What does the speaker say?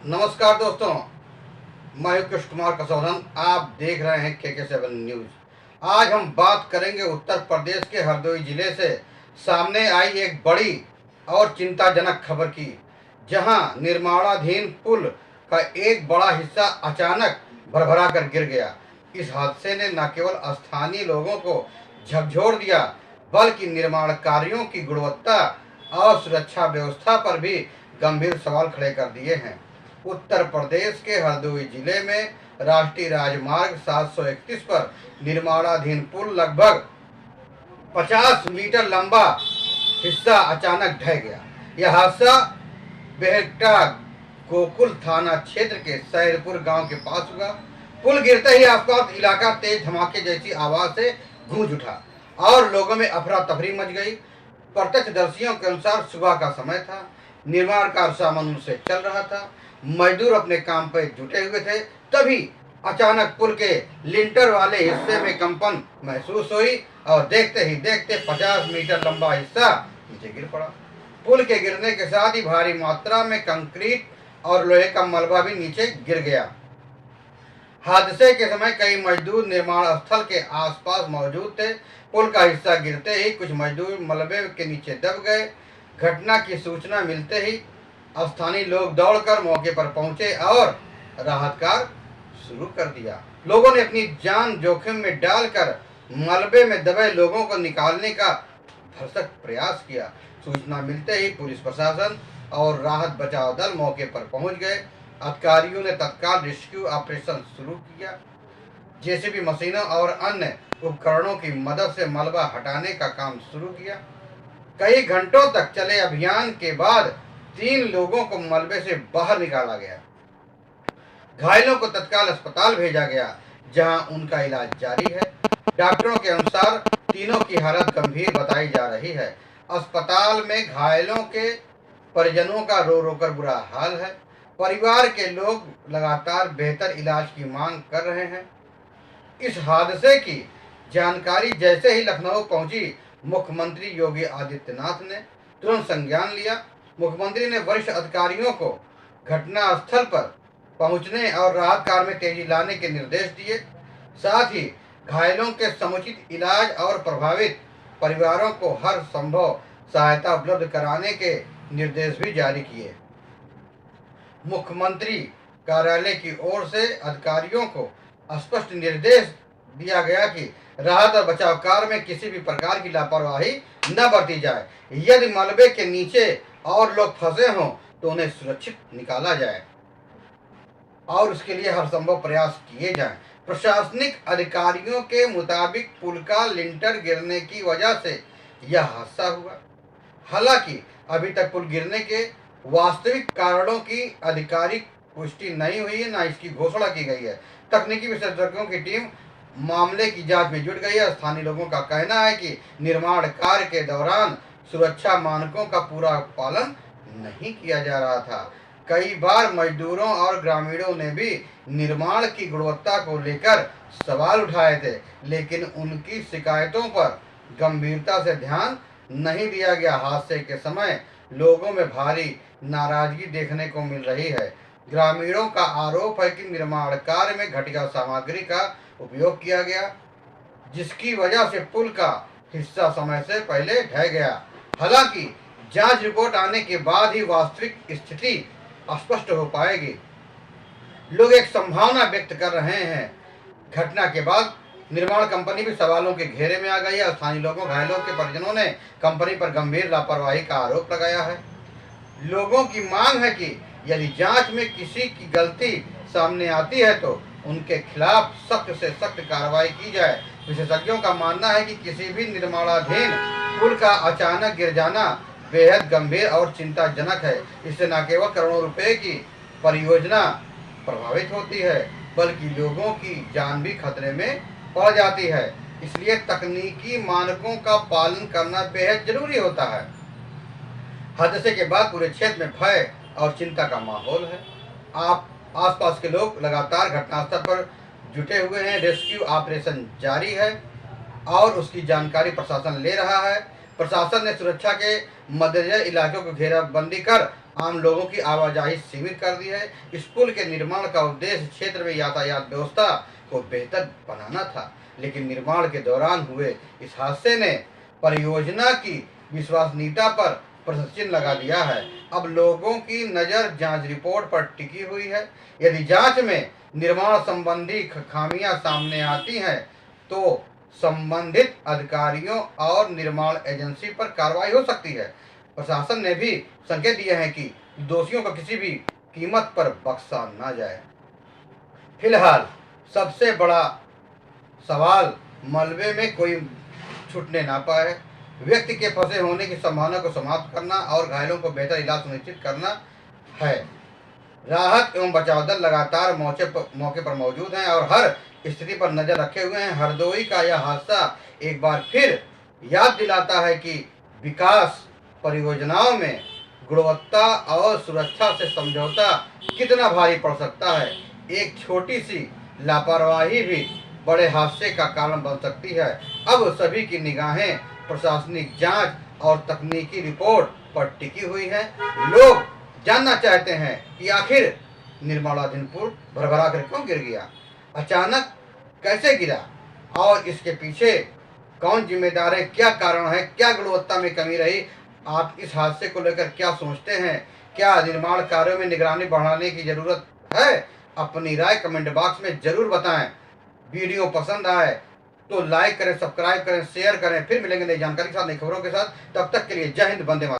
नमस्कार दोस्तों, मैं कृष्ण कुमार कसौरन। आप देख रहे हैं KK7 न्यूज। आज हम बात करेंगे उत्तर प्रदेश के हरदोई जिले से सामने आई एक बड़ी और चिंताजनक खबर की, जहां निर्माणाधीन पुल का एक बड़ा हिस्सा अचानक भरभरा कर गिर गया। इस हादसे ने न केवल स्थानीय लोगों को झकझोर दिया, बल्कि निर्माण कार्यों की गुणवत्ता और सुरक्षा व्यवस्था पर भी गंभीर सवाल खड़े कर दिए हैं। उत्तर प्रदेश के हरदोई जिले में राष्ट्रीय राजमार्ग 731 पर निर्माणाधीन पुल लगभग 50 मीटर लंबा हिस्सा अचानक ढह गया। यह हादसा बेहटा गोकुल थाना क्षेत्र के सैदपुर गांव के पास हुआ। पुल गिरते ही आसपास इलाका तेज धमाके जैसी आवाज से गूंज उठा और लोगों में अफरा तफरी मच गई। प्रत्यक्षदर्शियों के अनुसार सुबह का समय था, निर्माण कार्य सामान्य से चल रहा था, मजदूर अपने काम पर जुटे हुए थे। तभी अचानक पुल के लिंटर वाले हिस्से में कंपन महसूस हुई और देखते ही देखते 50 मीटर लंबा हिस्सा नीचे गिर पड़ा। पुल के गिरने के साथ ही भारी मात्रा में कंक्रीट और लोहे का मलबा भी नीचे गिर गया। हादसे के समय कई मजदूर निर्माण स्थल के आसपास मौजूद थे। पुल का हिस्सा गिरते ही कुछ मजदूर मलबे के नीचे दब गए। घटना की सूचना मिलते ही स्थानीय लोग दौड़कर मौके पर पहुंचे और राहत कार्य शुरू कर दिया। लोगों ने अपनी जान जोखिम में डालकर मलबे में दबे लोगों को निकालने का भरसक प्रयास किया। सूचना मिलते ही पुलिस प्रशासन और राहत बचाव दल मौके पर पहुंच गए। अधिकारियों ने तत्काल रेस्क्यू ऑपरेशन शुरू किया। जेसीबी मशीनों और अन्य उपकरणों की मदद से मलबा हटाने का काम शुरू किया। कई घंटों तक चले अभियान के बाद 3 लोगों को मलबे से बाहर निकाला गया। घायलों को तत्काल अस्पताल भेजा गया, जहां उनका इलाज जारी है। डॉक्टरों के अनुसार तीनों की हालत गंभीर बताई जा रही है। अस्पताल में घायलों के परिजनों का रो रो कर बुरा हाल है। परिवार के लोग लगातार बेहतर इलाज की मांग कर रहे हैं। इस हादसे की जानकारी जैसे ही लखनऊ पहुंची, मुख्यमंत्री योगी आदित्यनाथ ने तुरंत संज्ञान लिया। मुख्यमंत्री ने वरिष्ठ अधिकारियों को घटना स्थल पर पहुंचने और राहत कार्य में तेजी लाने के निर्देश दिए। साथ ही घायलों के समुचित इलाज और प्रभावित परिवारों को हर संभव सहायता उपलब्ध कराने के निर्देश भी जारी किए। मुख्यमंत्री कार्यालय की ओर से अधिकारियों को स्पष्ट निर्देश दिया गया कि राहत और बचाव कार्य में किसी भी प्रकार की लापरवाही न बरती जाए। यदि मलबे के नीचे और लोग फंसे हों तो उन्हें सुरक्षित निकाला जाए और उसके लिए हर संभव प्रयास किए जाएं। प्रशासनिक अधिकारियों के मुताबिक पुल का लिंटर गिरने की वजह से यह हादसा हुआ। हालांकि अभी तक पुल गिरने के वास्तविक कारणों की आधिकारिक पुष्टि नहीं हुई है, न इसकी घोषणा की गई है। तकनीकी विशेषज्ञों की टीम मामले की जांच में जुट गई है। स्थानीय लोगों का कहना है कि निर्माण कार्य के दौरान सुरक्षा मानकों का पूरा पालन नहीं किया जा रहा था। कई बार मजदूरों और ग्रामीणों ने भी निर्माण की गुणवत्ता को लेकर सवाल उठाए थे, लेकिन उनकी शिकायतों पर गंभीरता से ध्यान नहीं दिया गया। हादसे के समय लोगों में भारी नाराजगी देखने को मिल रही है। ग्रामीणों का आरोप है कि निर्माण कार्य में घटिया सामग्री का उपयोग किया गया, जिसकी वजह से पुल का हिस्सा समय से पहले ढह गया। हालांकि जांच रिपोर्ट आने के बाद ही वास्तविक स्थिति स्पष्ट हो पाएगी। लोग एक संभावना व्यक्त कर रहे हैं। घटना के बाद निर्माण कंपनी भी सवालों के घेरे में आ गई है। स्थानीय लोगों घायलों के परिजनों ने कंपनी पर गंभीर लापरवाही का आरोप लगाया है। लोगों की मांग है कि यदि जांच में किसी की गलती सामने आती है तो उनके खिलाफ सख्त से सख्त कार्रवाई की जाए। विशेषज्ञों का मानना है कि किसी भी निर्माणाधीन पुल का अचानक गिर जाना बेहद गंभीर और चिंताजनक है। इससे न केवल करोड़ों रुपए की परियोजना प्रभावित होती है, बल्कि लोगों की जान भी खतरे में पड़ जाती है। इसलिए तकनीकी मानकों का पालन करना बेहद जरूरी होता है। हादसे के बाद पूरे क्षेत्र में भय और चिंता का माहौल है। आसपास के लोग लगातार घटनास्थल पर जुटे हुए हैं। रेस्क्यू ऑपरेशन जारी है और उसकी जानकारी प्रशासन ले रहा है। प्रशासन ने सुरक्षा के मद्देनजर इलाकों को घेराबंदी कर आम लोगों की आवाजाही सीमित कर दी है। इस पुल के निर्माण का उद्देश्य क्षेत्र में यातायात व्यवस्था को बेहतर बनाना था, लेकिन निर्माण के दौरान हुए इस हादसे ने परियोजना की विश्वसनीयता पर प्रश्न चिन्ह लगा दिया है। अब लोगों की नज़र जांच रिपोर्ट पर टिकी हुई है। यदि जांच में निर्माण संबंधी खामियां सामने आती हैं तो संबंधित अधिकारियों और निर्माण एजेंसी पर कार्रवाई हो सकती है। प्रशासन ने भी संकेत दिए हैं कि दोषियों को किसी भी कीमत पर बख्शा न जाए। फिलहाल सबसे बड़ा सवाल मलबे में कोई छूटने ना पाए, व्यक्ति के फंसे होने की संभावना को समाप्त करना और घायलों को बेहतर इलाज सुनिश्चित करना है। राहत एवं बचाव दल लगातार मौके पर मौजूद हैं और हर स्थिति पर नजर रखे हुए हैं। हरदोई का यह हादसा एक बार फिर याद दिलाता है कि विकास परियोजनाओं में गुणवत्ता और सुरक्षा से समझौता कितना भारी पड़ सकता है। एक छोटी सी लापरवाही भी बड़े हादसे का कारण बन सकती है। अब सभी की निगाहें प्रशासनिक जांच और तकनीकी रिपोर्ट पर टिकी हुई है। लोग जानना चाहते हैं कि आखिर निर्माणाधीन पुल भरभरा कर क्यों गिर गया, अचानक कैसे गिरा और इसके पीछे कौन जिम्मेदार है, क्या कारण है, क्या गुणवत्ता में कमी रही। आप इस हादसे को लेकर क्या सोचते हैं? क्या निर्माण कार्यों में निगरानी बढ़ाने की जरूरत है? अपनी राय कमेंट बॉक्स में जरूर बताएं। वीडियो पसंद आए तो लाइक करें, सब्सक्राइब करें, शेयर करें। फिर मिलेंगे नई जानकारी के साथ, नई खबरों के साथ। तब तक के लिए जय हिंद, वंदे मातरम।